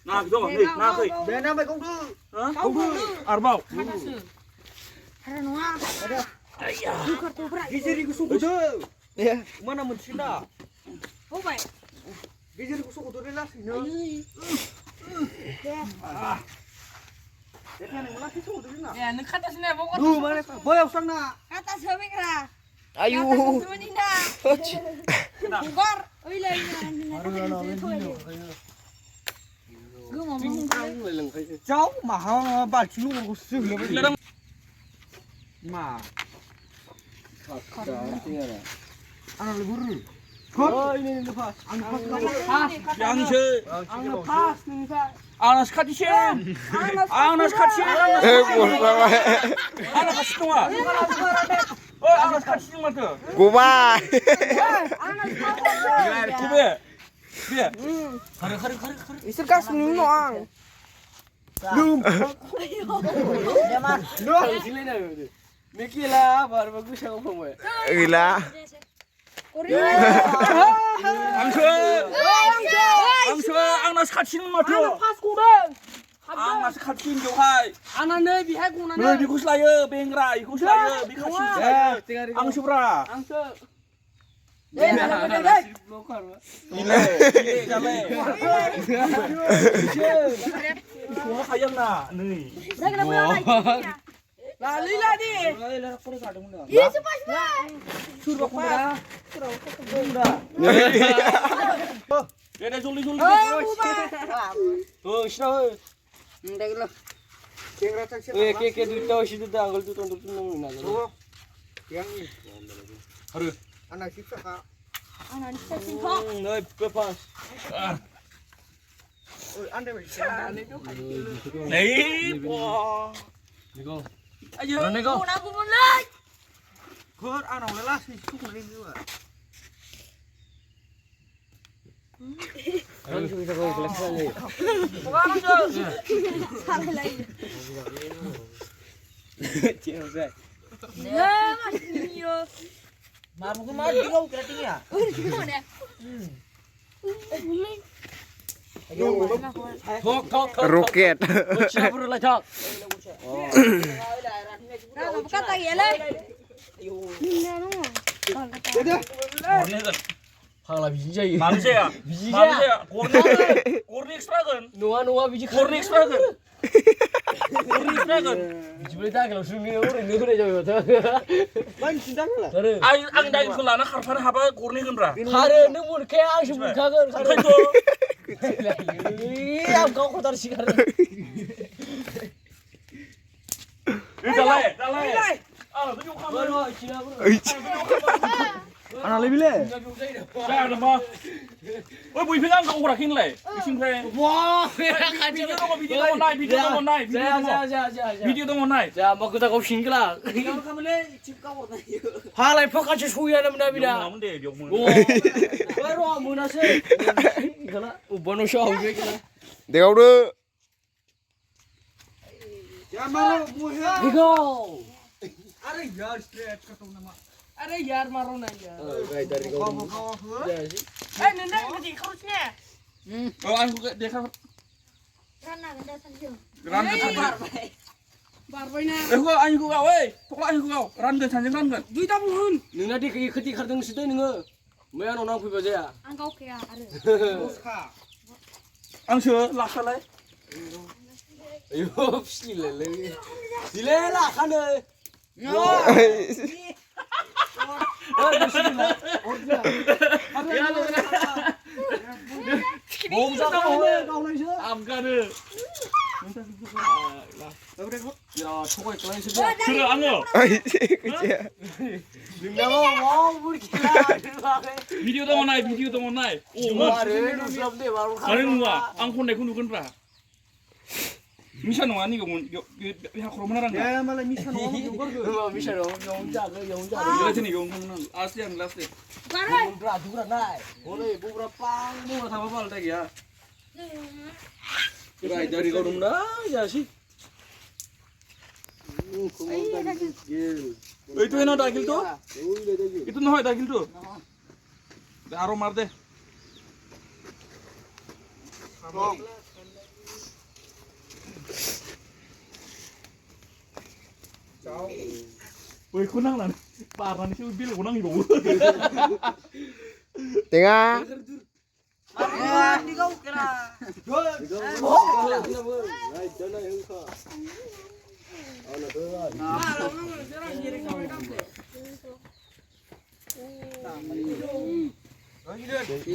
Nào cái rồi, nào khơi. Để nó mày công thư. Hả? Công thư. Arbau. Gijeri ku suku tu. Ya, mana mencina? Không phải. Gijeri ku suku tu ni lah sini. Dia kan yang lagi suku tu ni nak. Ya, nak kata sini apa kau? Duh, mana? Boleh usang nak. Kata sebik lah. Ayu. Kata sebik nak. Bubar. Oi lah ini. Gue ngomong. Cháu mà bà chú của sư là mà ăn là buru. Oh ini lepas. Yang se. Ang lepas ni sa. Anas katisen. Anas katisen. Buat Anas katisen mah. Oh, anas katisen mah tu. Gua. Kube. Kube. Iserkas ni noang. Lum. Dia mah. No, sini nak. Mikirlah baru bagus aku pun. Gila. Angse, anas katisen mah tu. Pas kurang. Anas katisen johai. Anak ni bihak guna ni. Bro, bikus laye, bengrai, bikus laye, bikus laye. Angse bra. Angse. Ile, jale. Semua sayang nak, ni. Lali lah ni. Yes, cepat cepat. Suruh aku dah. Dia dah juli. Oh, istirahat. Dah lah. Kira tak siapa. Ke duit tahu situ dah anggal tu tuan nang. Oh, yang ni. Haru. Anak sisa kak. Anak ni saya singkong. Noi pepas. Oh, anda macam. Nei, wah. Niko. Ayo. Aku nak aku mulai. Kor anak lelas ni suku ni juga. Kan kita kau kelas ni. Bukan tu. Salah lagi. Cik Zai. Ya, masih yo. Mamu mati kau kerating ya? Gimana? Thok. Roket. Siapa perlu lah thok. Nah, bukan tak ya lah. Korni kan? Hang lah biji jai. Manusia ya? Biji Manusia. Korni extra kan? Nuah biji Korni extra kan? Korni extra kan? biji boleh tak kalau sungai orang ni boleh jauh tu. Lain cinta lah. Tahu. Ang dai sekolah nak harfan apa korni kan bra? Hari ni pun kayak ang sebut kagan. Kan tu. Am kau kotor sikar. Dalai. Ah, tu juga Baru Cina pun. Anak lebih le. Jangan mah. Oh, bui pegang kau orang kin le. Ising pre. Wah, Video tu mau naik. Video tu mau naik. Jangan mau kita kau singkir lah. Kalau kamu le, cipka orang ni. Halai pakai sesuai nama Dia dah. mau dia mau. Baru amun nasi. Kalau ubah show juga. Tengok dulu. Yang mana muha? Niko. Ada yar straight kata nama. Ada yar marun aja. Baik dari kau. Nenda nanti kau sini. Oh, aku dia kan. Rana nenda sanjung. Ran ke sanjung. Barboy na. Kau aku kau, pokok aku kau. Ran ke sanjung ran kan? Duit apa pun. Neng nanti ketik kardeng situ neng. Maya nona pun baca ya. Angkau kaya ada. Muska. Ang sure lak salai. Ayo, sila lagi. Sila lah kan. Bông ra kau này chứ. Am kan de. Ya, chokai kalian sih. Sudah anu. Neng mau pun kita. Video tu mau naik. Oh, Baru nusram deh baru. Kalian nua, ang kon naik kun pra. Misa nua ni kau pihak rumah orang kan? Ya malah misal orang juga. Bisa dong, yang jaga. Bila sini kau ngomong asli yang last deh. Karai. Juga naik. Boleh beberapa Mau sama apa lagi ya? Kira dari kau rumah ya sih. Itu enak daging tuh? Itu noh daging tuh. Aro mar deh. Ôi khốn năng là bà nó chưa biết là khốn năng gì đủ. Tengah. Đi đâu cái là.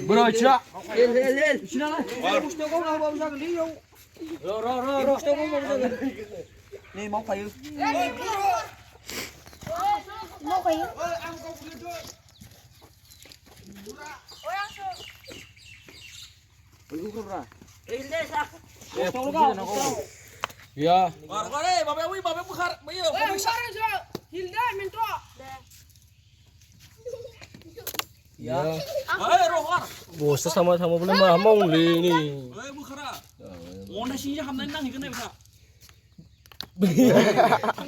Bro, chưa? Lên. Xin lỗi. Bút tôi có đâu ra cái lý đâu. Rồi. Bút tôi có đâu ra. Nè móc phải. Móc phải. Iya. Vào đây, bà bé bức khát. Bây giờ có bức Iya. rồi con. Bos sama-sama belum mamong li ni. Bức khát. Ona sih ya hamdan nang ikut bisa.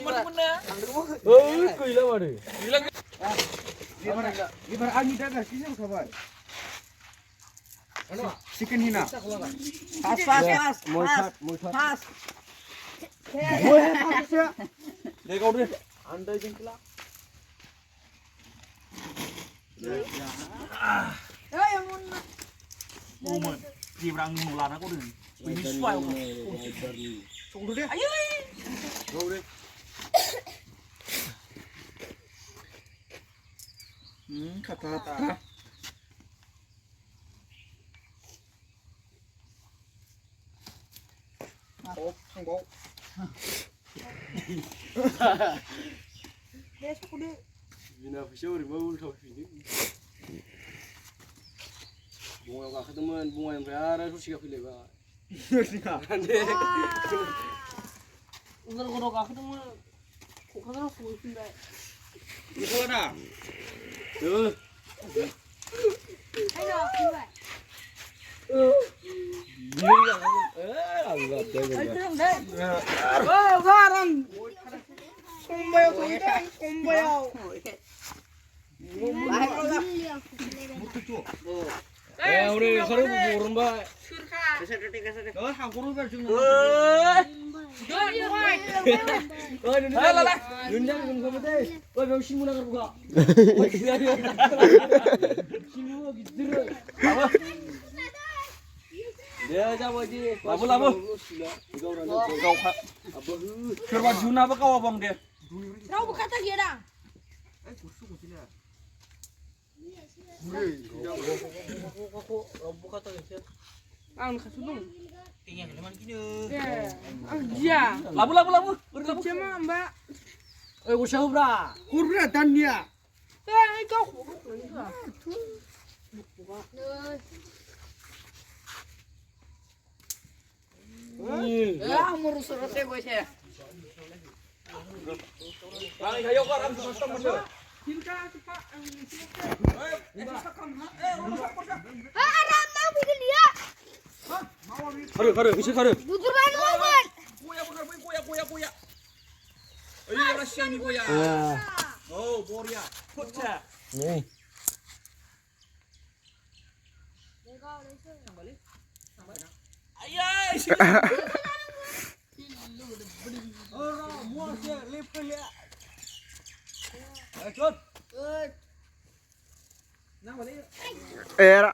Mana? Gila mari. Libar ani dah sini sabar. Chicken hina. Pas. Pas. Để câu đi. Anda jengkla. Ôi mà gì đang ngủ là nó có đường. Vì đi xoay không? Trông được đi. Ấy ơi. Đâu đi. Khát. Không bố. Bina fisau ribu so fini. Bunga ka teman, bunga yang berada tu siapa pilih ba. Udah gua ka ketemu. Kok kana full pindah. Itu ada. Tuh. Ayo, pindah. Allah jaga. Garan. Kumbayo. Udah seru burung ba. Hangkuru berjung. Yunjang kamu teh. Oi, mau sini nak buka. Sini mau gitu. Apa? Dia jawab aja. Labu. Kau khát. Coba Juna apa kau abang dia? Kau buka tak dia dah. Buka tak ya. Ang kasulung. Tinggal leman kini. Ya. Labu. Cuma mbak. Usah bra. Kurra tanya. Kau huruf lagi lah. Ya, umur suratnya gue sih. Bang, ayo kau orang custom bener. Karu, bisa karu. Buturan ngomong. Kuya. Ayo rasanya nih kuya. Oh, boria. Kocak. Nih. Ayay. Orang muat dia lepel ya. Cut. Era.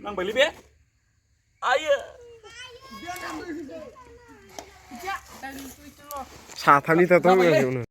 Nang beli be. Ayo. Ya, dari itu loh. 사탄이 다 돌아가요 오늘.